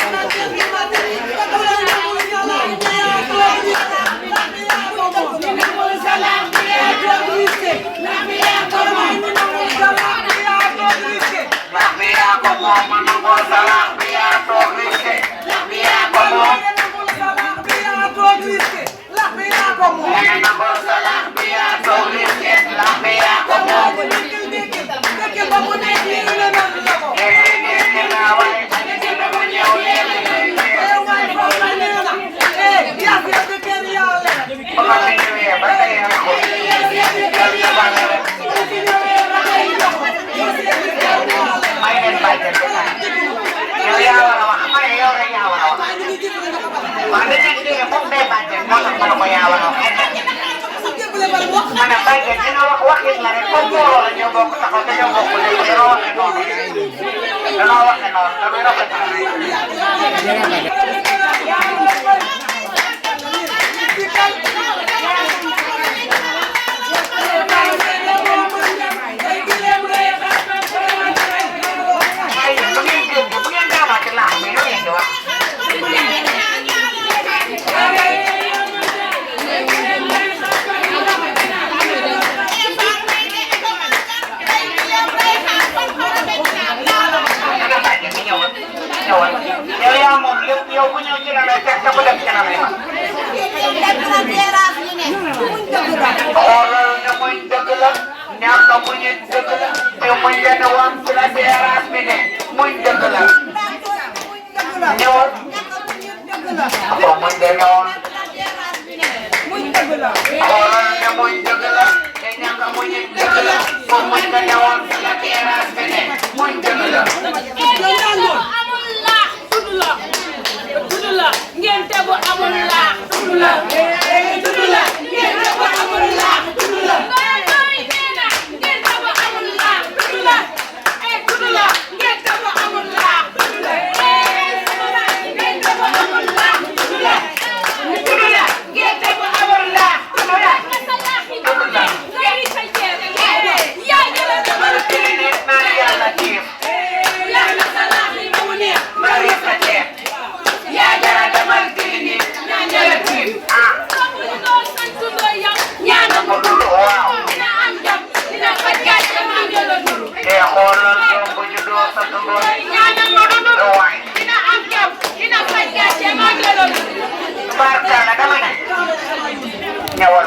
lax bi yaa ko moom ma nangoo sa lax bi yaa toog risqué lax bi yaa ko moom ma nangoo sa lax bi yaa toog risqué lax bi yaa ko moom mana baik dina wax waxit la rek comme mbooloo la ñoo bokk taxaw te ñoo bokk lépp danoo waxe noonu danoo waxe noonu damay rafet bu ngeen daamaati laax mi lu ngeen di wax yow yaa moom lépp yow bu ñëw ci la lay teg te bu dem ci la lay ma xoolal ne muñ dëgg la ñàkk a muñ dëgg la te muñ leen woon ci la terrasse bi ne muñ dëgg la ñëwal ko muñ leen woon xoolal ne muñ dëgg la te ñàkk a muñ dëgg la ko muñ leen woon ci la terrasse bi ne muñ dëgg la ngeen tegu amul laax tudd la ngeen tegu amul laax tudd la ngeen tegu amul laax tudd la tudd la ngeen tegu amul laax tudd la ngeen tegu amul laax tudd la tudd la ngeen tegu amul laax tudd la tudd la ngay sa jeex yaa jëla demal tili nit naa yàlla tiif yaa na sa laax li mu neex bari sa jeex yaa jara demal tili nit naa jëla tiif ñaana ko dund waaw dina am jam dina fa gàcce maa jëla dund te xoolal doom bu juddoo sa dund ñaana ko dund waay dina am jam dina fa gàcce maa jëla dund barkala dama ne ñëwal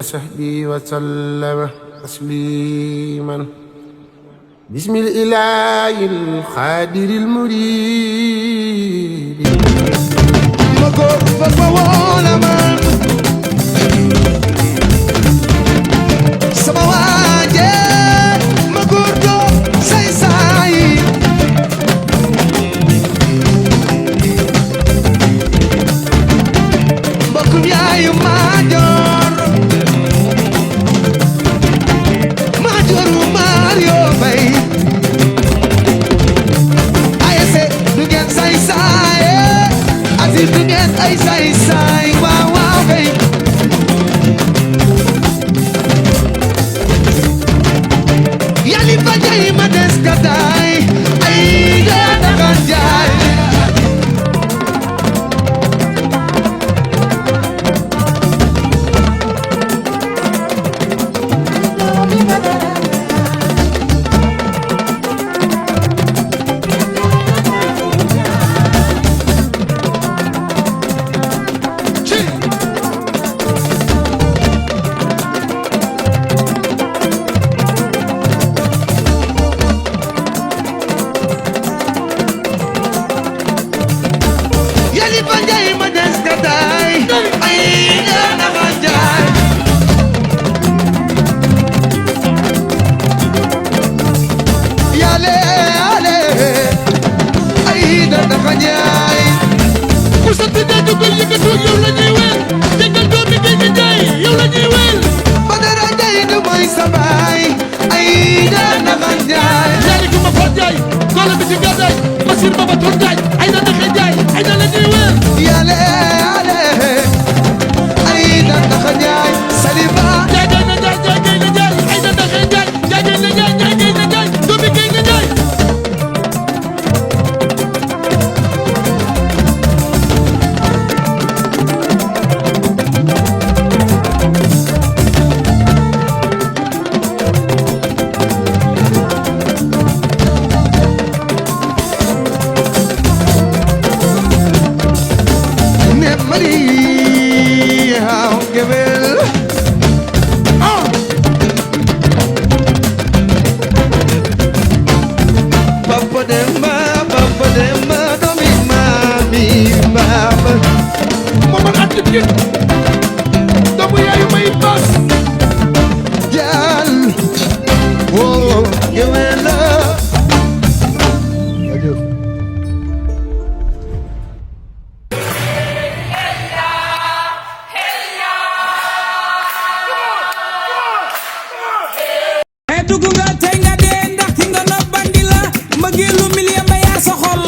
وصحبه وسلم تسليما بسم الإله القادر المريد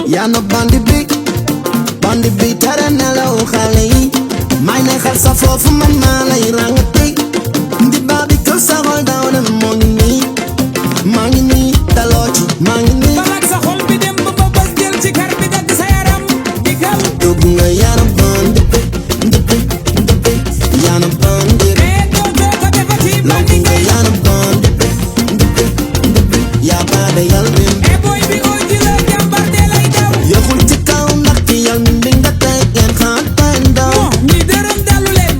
Yano bandi bi tere nelaw xale yi may ne xel sa foofu man maa lay rangati ndi baabi kër sa xol daw na moo ngi nii daloo ci maa ngi nii balak sa xol bi dem ba bës jël ci kar bi dagg sa yaram di kal dugg nga yano bandi bi yano bandi doo ko defati bandi nga yano bandi bi yaa baade yal bi boy bi oo ji la jàmbar de lay daw yoxul ci kaw ndax ci yal mi nga tey ngeen xaat pen daw ñi dërëm dalu leen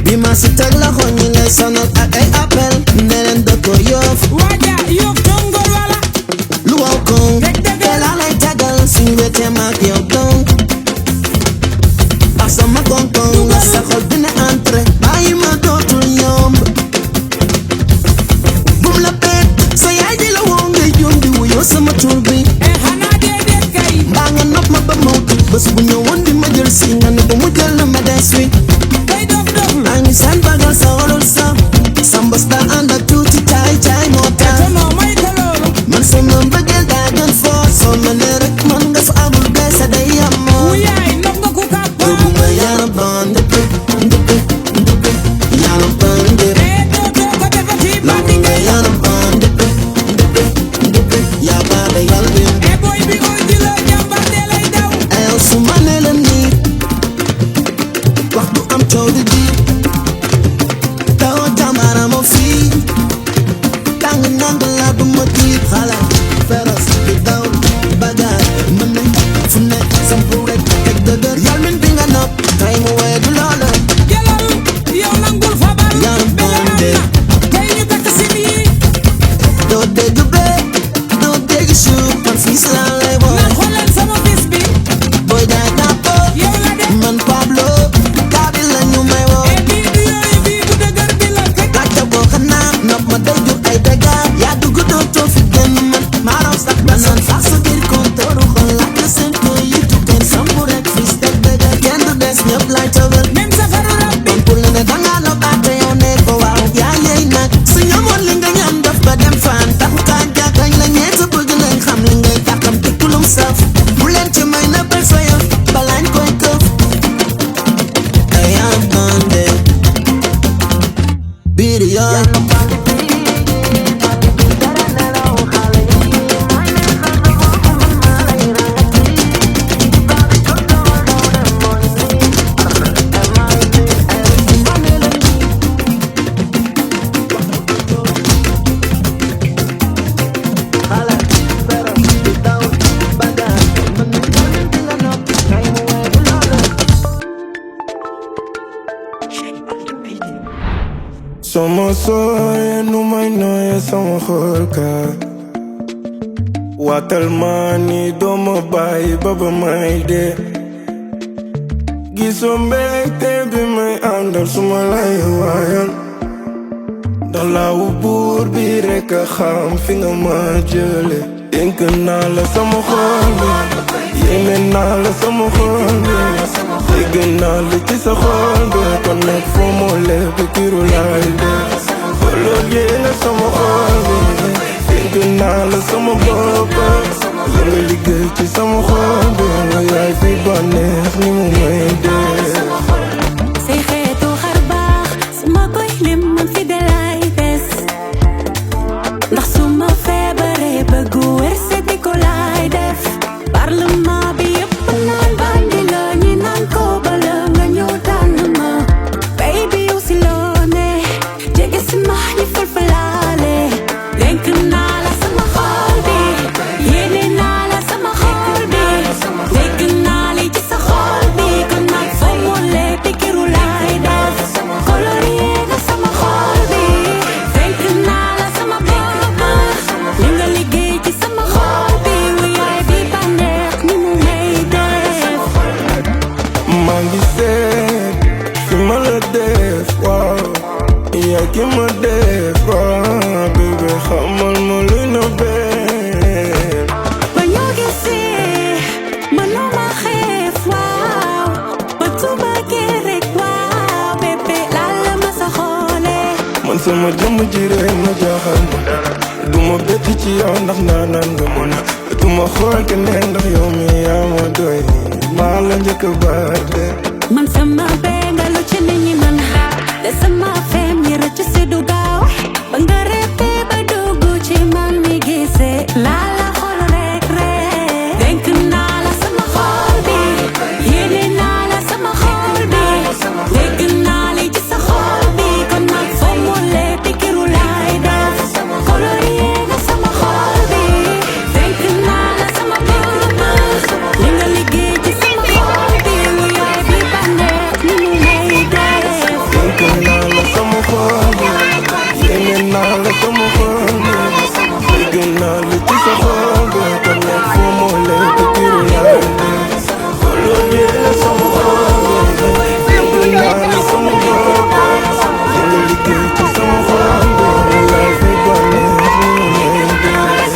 bi ma si teg la xol ñi lay sonal ak ay appel ne leen da ko yoof waaja yoof tongol wala lu waw ko te la lay tegal suñu wetee maak yow donc ak sama konkon la sa xol dina entré bàyyi ma dootul yomb bum la peet sa yaay di la woo ngay juum di wuyoo sama tur bi xanaa déedéet kay mbaa nga nopp ma ba mawtu bés bu ñëwoon di ma jël si nga ne ba mu jël na ma des wi kay dof dof maa ngi seen bagal sa xolul sa mbës daa ànd ak tuuti caay moo tax non may ko loolu man sama mbëggeel daa gën foo soo ma ne rek man nga fa amul beesa day yamoo yaay nopp nga ku kàpp dugg nga yaana band yaana band doo ko defati bandi nga yaana band yaa baada yal bi boy bi oo ji la jàmbar de lay daw ayow su ma ne la nii wax bu lay tëgal nen safara rab bi pour la ne danga la baate yow ne ko waaw yaa yey nag su ñamoon li nga ñam daf ba dem fan taxu kaa jàkkañ la ñeeta bëgg nañ xam li ngay taxam te kulum saf bu leen ci may na bal sa yëf balaañ koy këf ay abande biir yoon Sama sooyee nu may nooyee sama xol ka waatal ma ni dooma bàyyi ba ba may dee gisoo mbégte bi may àndal suma lay waayal ndax laawu buur bi rekk a xam fi nga ma jële dénk naa la sama xol bi yéene naa la sama xol bi dégg naa la ci sa xol bi kon nag foo moo lépp kiru laay dee xooloo yéene sama xol bi dénk naa la sama bopp la nga liggéey ci sama xol bi nga yaay fi bànneex ni mu may dee say xeetu xar baax su ma koy lim man fi de lay des ndax su ma feebaree bëgg wér seeti ko lay def parlement bi yëpp naan bandi la ñi naan ko bala nga ñëw tànn ma baby yow si loo ne jege si ma ñi falfalaale dénk naa la sama xol bi yéene naa la sama xol bi dégg naa li ci sa xol bi kon nag foo mu lépp kiru lay def colorier nga sama xol bi dénk naa la sama bopp li nga liggéey ci sama xol bi wu yaay bi bànneex ni mu may def maa ngi seet fi ma la def waaw yaa ki ma def waaw bébé xamal ma luy na benn ba ñoo gisee mënuma xeef waaw ba tuba gee rek waaw bébé laal la ma sa xoole man sama jëmm ji rek ma jaaxal ma du ma bett ci yow ndax naanaan nga mën du ma xool keneen ndax yow mi yaa ma doy maa la njëkk a baate man sama benga lu ci nit ñi man te sama fem ñi rëcc si du gaaw ba nga reppe ba dugg ci man mi gisee laa la xool rek rek dénk naa la sama xol bi yéene naa la sama xol bi dégg naa li ci sa xol bi kon nag foo mu lépp kiru lay def colorier nga sama xol bi dénk naa la sama bopp li nga liggéey ci sama xol bi wu yaay bi bànneex ni mu may def dénk naa la sama xol bi yéene naa la sama xol bi dégg naa la ci sa xol bi kon nag foo moo lépp kiru laay def xooloo yéene sama xol bi dénk naa la sama bopp li nga liggéey ci sama xol bi nga yaay fi bànneex ni mu may def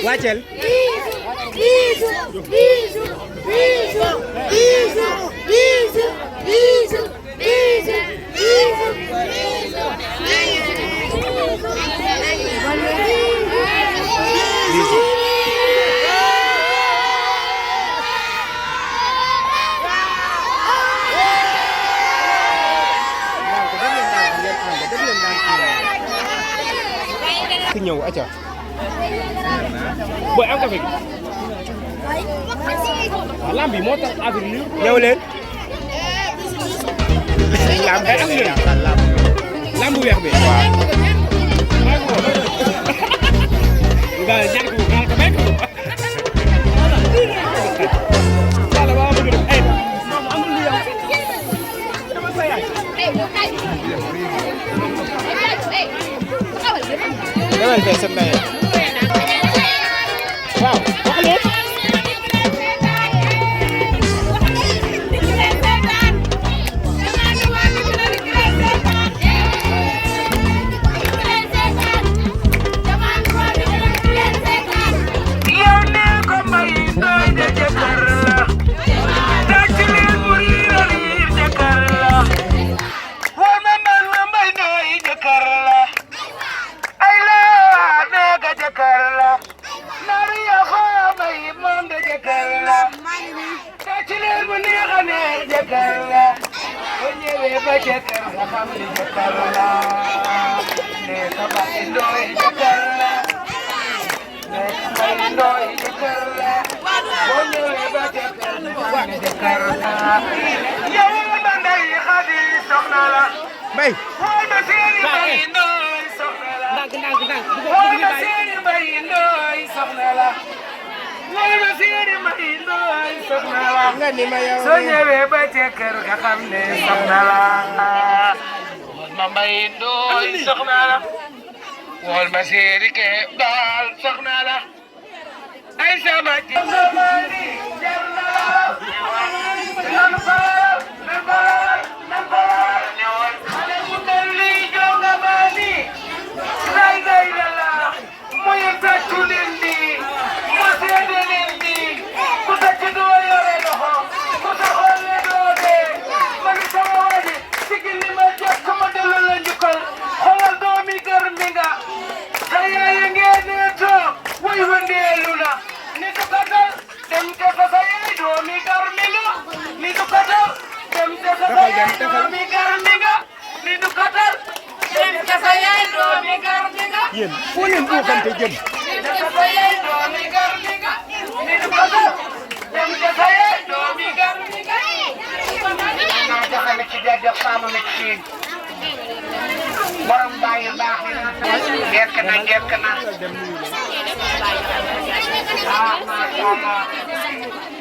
wàccel ñëw acca booy am café gi waaw lamb yi moo tax affaire yi ñëw leen lamb am leen lamb weex bi waaw nga ñaan ko nga may ko wala ba bëgg def ay amul lu yow dama sa yaay demal fee sa ndey waaw wax leen Bay nga ni ma yow soo ñëwee ba ca kër nga xam ne soxna la ma mbay ndooy soxna la wol ma séeri ke daal soxna la ay sama ci yéen foo leen boo xam te jëm borom bàyyi baax jekk na ah macha Allah